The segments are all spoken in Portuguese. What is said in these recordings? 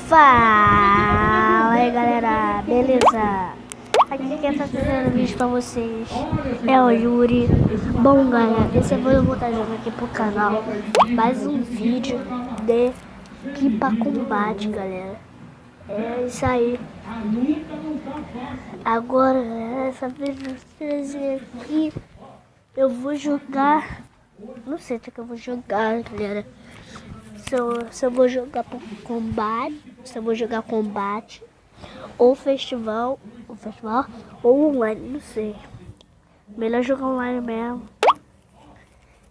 Fala aí galera, beleza? Aqui quem tá fazendo vídeo pra vocês é o Yuri. Bom galera, desse eu vou estar jogando aqui pro canal mais um vídeo de Pipa Combate, galera. É isso aí. Agora, essa vez aqui eu vou jogar. Não sei o que eu vou jogar, galera. Se eu vou jogar pro combate, se eu vou jogar combate ou festival ou online, não sei. Melhor jogar online mesmo.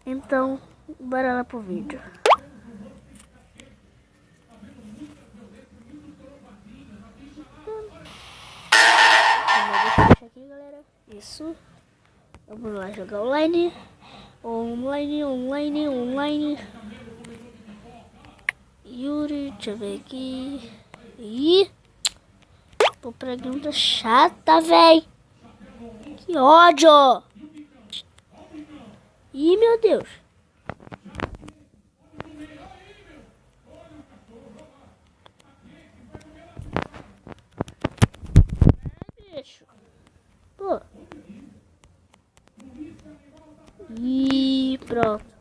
Então, bora lá pro vídeo. Deixa aqui, galera. Isso. Vamos lá jogar online. Online. Yuri, deixa eu ver aqui. Ih! Pô, pergunta chata, véi. Que ódio! Ih, meu Deus. Bicho. Pô. Ih, pronto.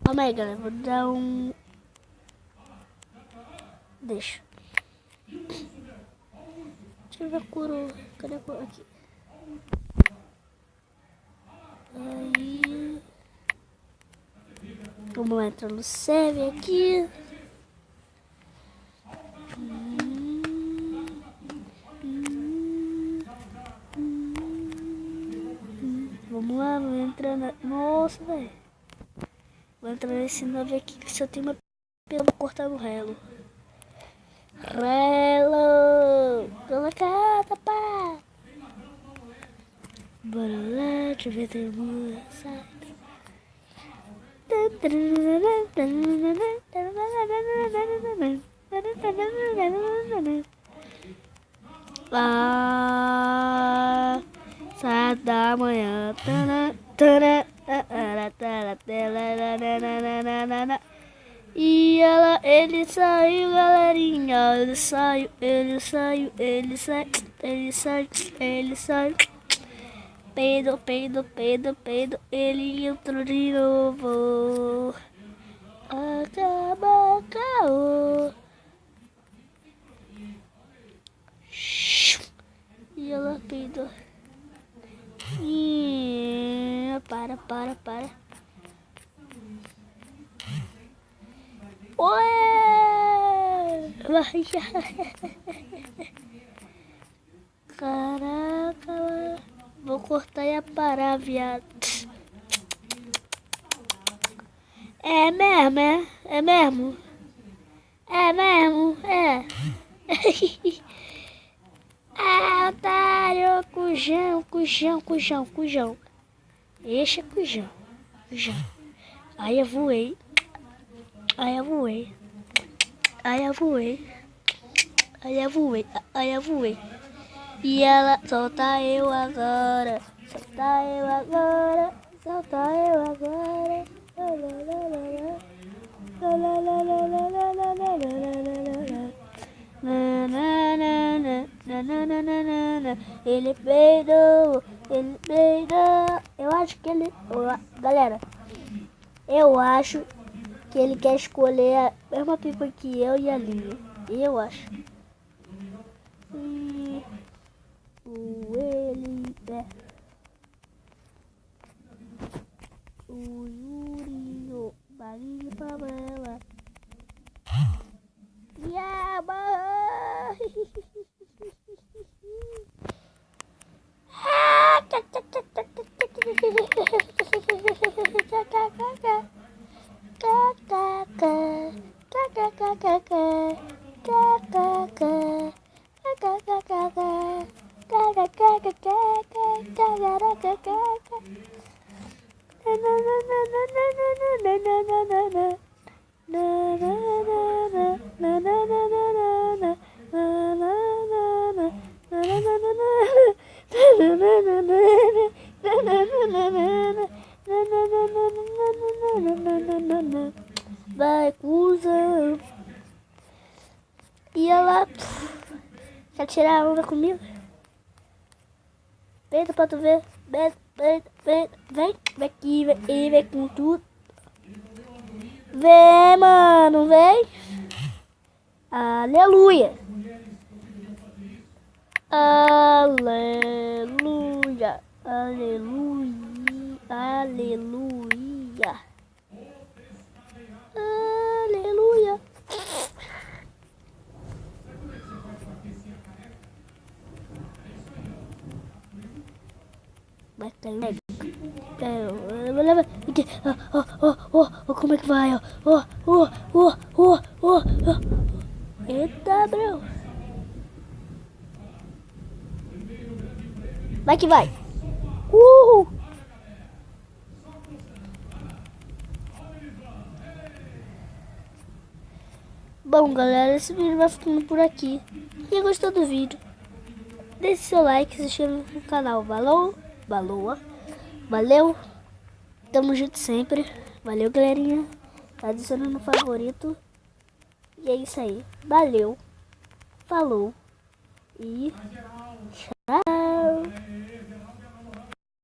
Calma aí, galera. Vou dar um... Deixa eu ver a coroa. Cadê a coroa? Aqui. Aí. Vamos lá entrar no server aqui. Vamos lá, vamos entrar na... Nossa, velho. Vou entrar nesse nove aqui que só tem uma pela pra cortar no relo. Dona Cata, pá! Bora lá, deixa eu ver, tem moça. Sai da manhã. E ele saiu, galerinha. Ele saiu. Peido. Ele entrou de novo. Acabou. E ela peidou. Para. Ué! Caraca, vou cortar e parar, viado. É mesmo. Ah, otário, cujão. Esse é cujão. Aí eu voei. E ela, solta eu agora. Ele peidou. Eu acho que ele... Galera, eu acho que ele quer escolher a mesma pipa que eu e a Linha. Eu acho. O Yuri, balinha favela. Vai, cuzão. E ela quer tirar a onda comigo. Vem pra tu ver. Vem aqui, vem com tudo. Vem, mano, vem. Aleluia. Aleluia. Aleluia. Aleluia. Aleluia. Vai cair. Como é que vai? Eita, bro. Vai que vai. Bom, galera, esse vídeo vai ficando por aqui. Quem gostou do vídeo, deixe seu like, se inscreva no canal. Valeu. Tamo junto sempre. Valeu, galerinha. Tá adicionando no favorito. E é isso aí. Valeu. Falou. E